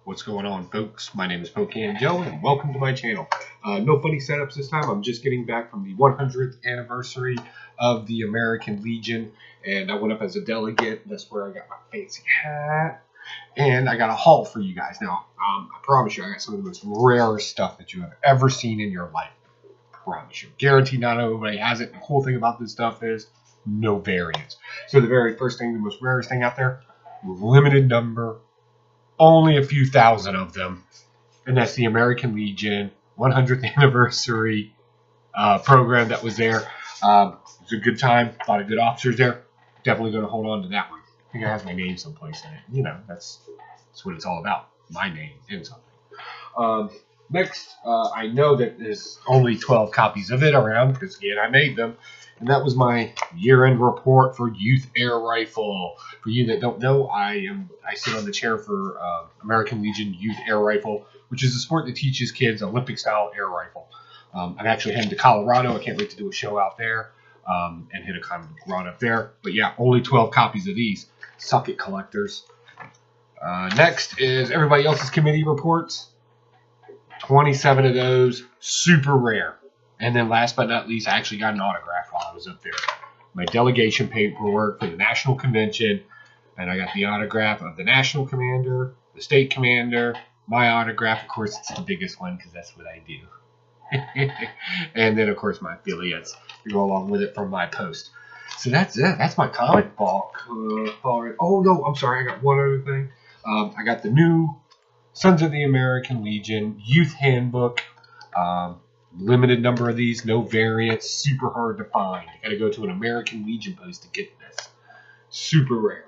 What's going on, folks? My name is Pocan Joe, and welcome to my channel. No funny setups this time. I'm just getting back from the 100th anniversary of the American Legion, and I went up as a delegate. That's where I got my fancy hat, and I got a haul for you guys. Now, I promise you, I got some of the most rarest stuff that you have ever seen in your life. Promise you. Guaranteed not everybody has it. The cool thing about this stuff is no variants. So the very first thing, the most rarest thing out there, limited number, only a few thousand of them, and that's the American Legion 100th anniversary program that was there. It was a good time, a lot of good officers there. Definitely going to hold on to that one. I think it has my name someplace in it. You know, that's what it's all about, my name in something. Next, I know that there's only 12 copies of it around because, again, I made them. And that was my year-end report for Youth Air Rifle. For you that don't know, I sit on the chair for American Legion Youth Air Rifle, which is a sport that teaches kids Olympic-style air rifle. I'm actually heading to Colorado. I can't wait to do a show out there and hit a kind of run up there. But yeah, only 12 copies of these. Suck it, collectors. Next is everybody else's committee reports. 27 of those, super rare. And then last but not least, I actually got an autograph while I was up there. My delegation paperwork for the National Convention, and I got the autograph of the National Commander, the State Commander, my autograph. Of course, it's the biggest one because that's what I do. And then, of course, my affiliates to go along with it from my post. So that's it. That's my comic book. Oh, no, I'm sorry. I got one other thing. I got the new Sons of the American Legion Youth Handbook. Limited number of these, no variants, super hard to find. You gotta go to an American Legion post to get this. Super rare.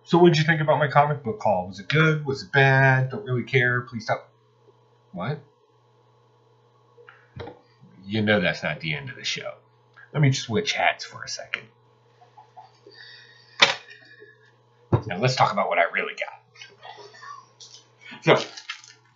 So what did you think about my comic book haul? Was it good? Was it bad? Don't really care. Please stop. What? You know that's not the end of the show. Let me switch hats for a second. Now let's talk about what I really got. So,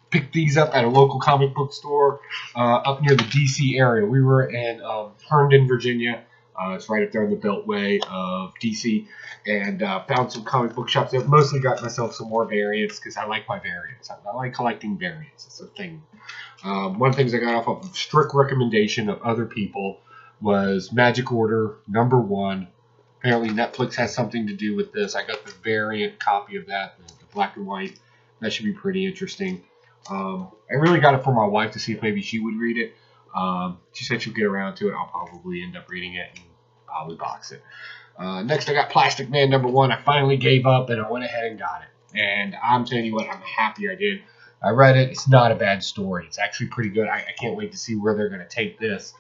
picked these up at a local comic book store up near the DC area. We were in Herndon, Virginia. It's right up there in the beltway of DC, and found some comic book shops there. Mostly got myself some more variants because I like my variants. I like collecting variants. It's a thing. One of the things I got off of strict recommendation of other people was Magic Order #1. Apparently Netflix has something to do with this. I got the variant copy of that, the black and white. That should be pretty interesting. I really got it for my wife to see if maybe she would read it. She said she'll get around to it. I'll probably end up reading it and probably box it. Next, I got Plastic Man #1. I finally gave up and I went ahead and got it. And I'm telling you what, I'm happy I did. I read it. It's not a bad story. It's actually pretty good. I can't wait to see where they're going to take this.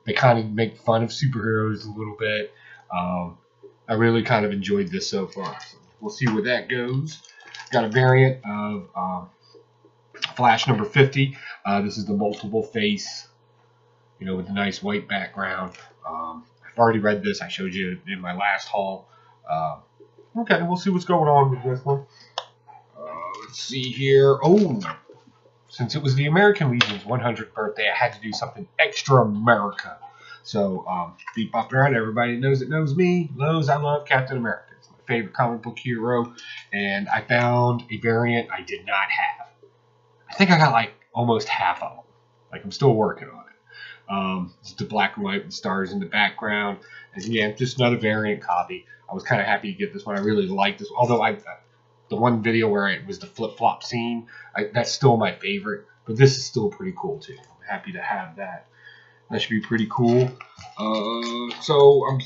They kind of make fun of superheroes a little bit. I really kind of enjoyed this so far. So we'll see where that goes. Got a variant of Flash #50. This is the multiple face, with a nice white background. I've already read this. I showed you in my last haul. Okay, we'll see what's going on with this one. Let's see here. Oh, since it was the American Legion's 100th birthday, I had to do something extra America. So, beep up around. Everybody knows it knows me. Knows I love Captain America. It's my favorite comic book hero. And I found a variant I did not have. I think I got like almost half of them. Like I'm still working on it. It's the black and white with stars in the background. And yeah, just another variant copy. I was kind of happy to get this one. I really liked this. Although the one video where it was the flip-flop scene, that's still my favorite. But this is still pretty cool too. I'm happy to have that. That should be pretty cool. So I'm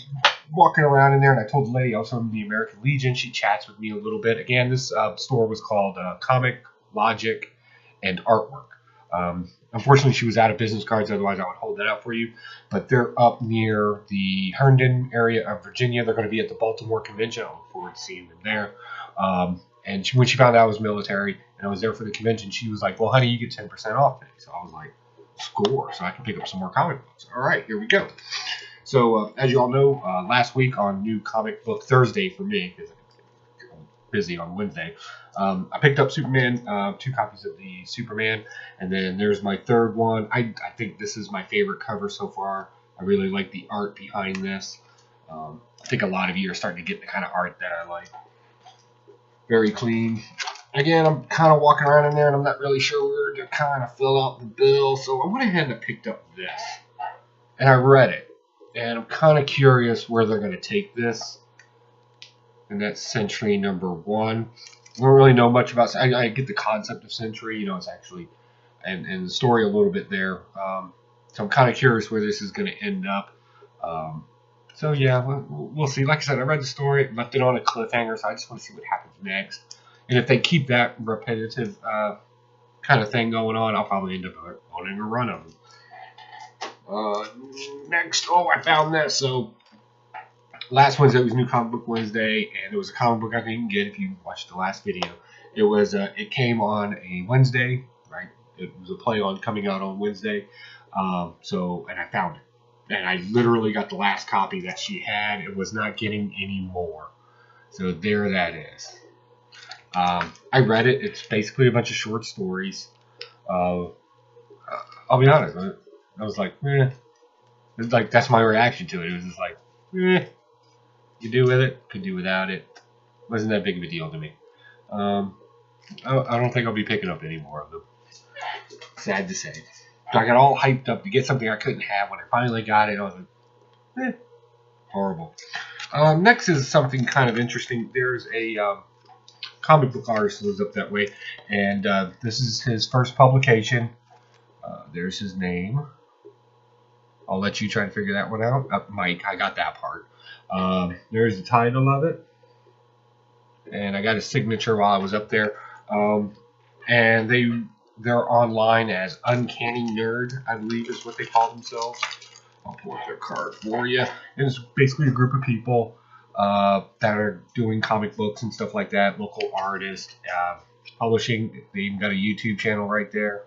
walking around in there, and I told the lady I was from the American Legion. She chats with me a little bit. Again, this store was called Comic Logic and Artwork. Unfortunately, she was out of business cards. Otherwise, I would hold that out for you. But they're up near the Herndon area of Virginia. They're going to be at the Baltimore Convention. I look forward to seeing them there. And when she found out I was military and I was there for the convention, she was like, "Well, honey, you get 10% off today." So I was like, "Score!" So I can pick up some more comic books. All right, here we go. So as you all know, last week on New Comic Book Thursday for me, because I'm busy on Wednesday, I picked up Superman, 2 copies of the Superman, and then there's my third one. I think this is my favorite cover so far. I really like the art behind this. I think a lot of you are starting to get the kind of art that I like. Very clean. again, I'm kind of walking around in there, and I'm not really sure where to kind of fill out the bill. So I went ahead and picked up this, and I read it, and I'm kind of curious where they're going to take this. And that's Century #1. I don't really know much about. I get the concept of Century. You know, it's actually and the story a little bit there. So I'm kind of curious where this is going to end up. So yeah, we'll see. Like I said, I read the story, left it on a cliffhanger, so I just want to see what happens next. And if they keep that repetitive kind of thing going on, I'll probably end up owning a run of them. Next, I found this. So last Wednesday was New Comic Book Wednesday, and it was a comic book I didn't get. If you watched the last video, it was it came on a Wednesday, right? It was a play on coming out on Wednesday. And I found it. And I literally got the last copy that she had. It was not getting any more. So there that is. I read it. It's basically a bunch of short stories. I'll be honest. I was like, eh. It's like, that's my reaction to it. It was just like, eh. You do with it. Could do without it. Wasn't that big of a deal to me. I don't think I'll be picking up any more of them. Sad to say. So I got all hyped up to get something I couldn't have. When I finally got it, I was like, eh, horrible. Next is something kind of interesting. There's a comic book artist who lives up that way, and this is his first publication. There's his name. I'll let you try to figure that one out. Mike, I got that part. There's the title of it, and I got his signature while I was up there. And they're online as Uncanny Nerd, I believe is what they call themselves. I'll pull up their card for you. And it's basically a group of people that are doing comic books and stuff like that, local artists, publishing. They even got a YouTube channel right there.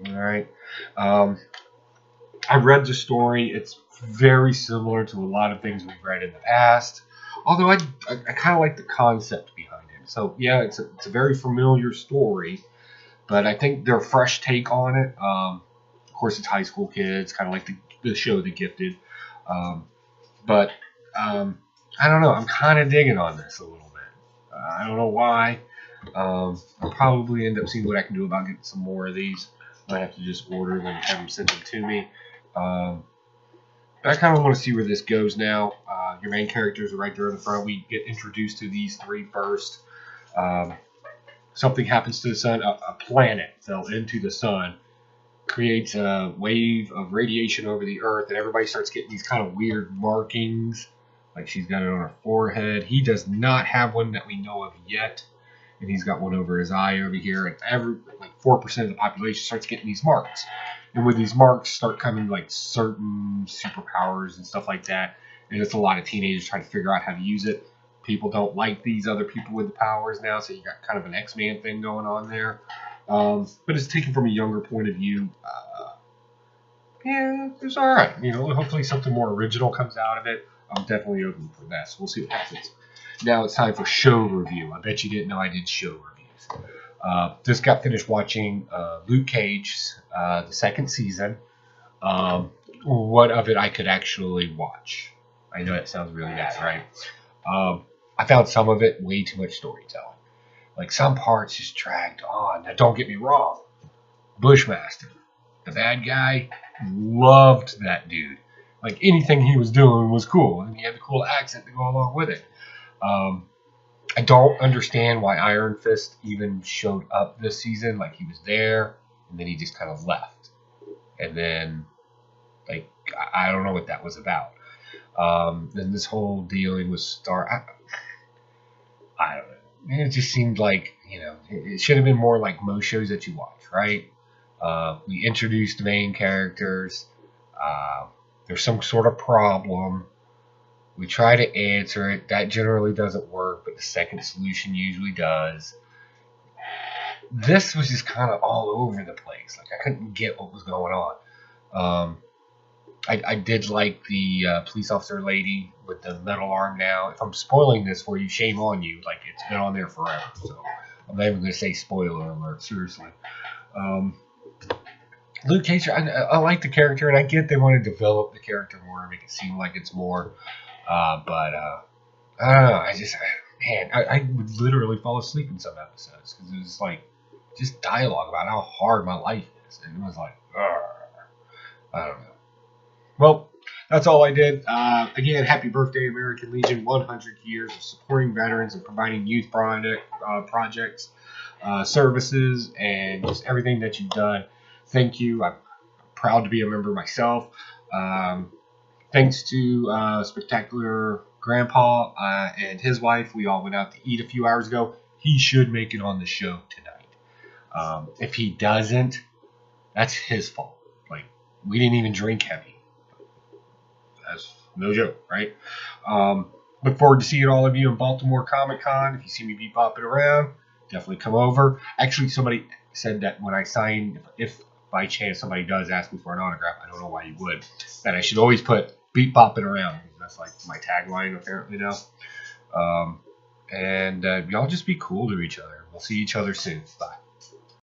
All right. I read the story. It's very similar to a lot of things we've read in the past. Although I kind of like the concept behind it. So yeah, it's a very familiar story, but I think they're a fresh take on it. Of course, it's high school kids, kind of like the show The Gifted. But I don't know. I'm kind of digging on this a little bit. I don't know why. I'll probably end up seeing what I can do about getting some more of these. I have to just order them and have them sent them to me. But I kind of want to see where this goes now. Your main characters are right there in the front. We get introduced to these three first. Something happens to the sun. A planet fell into the sun, creates a wave of radiation over the earth, and everybody starts getting these kind of weird markings. Like she's got it on her forehead. He does not have one that we know of yet. And he's got one over his eye over here. And like 4% of the population starts getting these marks. And with these marks start coming like certain superpowers and stuff like that. And it's a lot of teenagers trying to figure out how to use it. People don't like these other people with the powers now, so you got kind of an X-Man thing going on there. But it's taken from a younger point of view. Yeah, it's all right. You know, hopefully something more original comes out of it. I'm definitely open for that, so we'll see what happens. Now it's time for show review. I bet you didn't know I did show reviews. Just got finished watching Luke Cage, the second season. What of it I could actually watch? I know that sounds really bad, right? I found some of it way too much storytelling. Like some parts just dragged on. Now don't get me wrong. Bushmaster, the bad guy, loved that dude. Like anything he was doing was cool. And he had the cool accent to go along with it. I don't understand why Iron Fist even showed up this season. Like he was there, and then he just kind of left. And then, like, I don't know what that was about. Then this whole dealing with I don't know. It just seemed like, you know, it should have been more like most shows that you watch, right? We introduced the main characters. There's some sort of problem. We try to answer it. That generally doesn't work, but the second solution usually does. This was just kind of all over the place. Like, I couldn't get what was going on. I did like the police officer lady with the metal arm now. If I'm spoiling this for you, shame on you. Like, it's been on there forever. So I'm not even going to say spoiler alert, seriously. Luke Cage, I like the character, and I get they want to develop the character more and make it seem like it's more. But I don't know. man, I would literally fall asleep in some episodes because it was like just dialogue about how hard my life is, and it was like, I don't know. Well, that's all I did. Again, happy birthday, American Legion! 100 years of supporting veterans and providing youth projects, services, and just everything that you've done. Thank you. I'm proud to be a member myself. Thanks to Spectacular Grandpa and his wife. We all went out to eat a few hours ago. He should make it on the show tonight. If he doesn't, that's his fault. Like, we didn't even drink heavy. That's no joke, right? Look forward to seeing all of you in Baltimore Comic Con. If you see me be popping around, definitely come over. Actually, somebody said that when I sign, if by chance somebody does ask me for an autograph, I don't know why you would, that I should always put "be popping around." That's like my tagline apparently now. And y'all just be cool to each other. We'll see each other soon. Bye.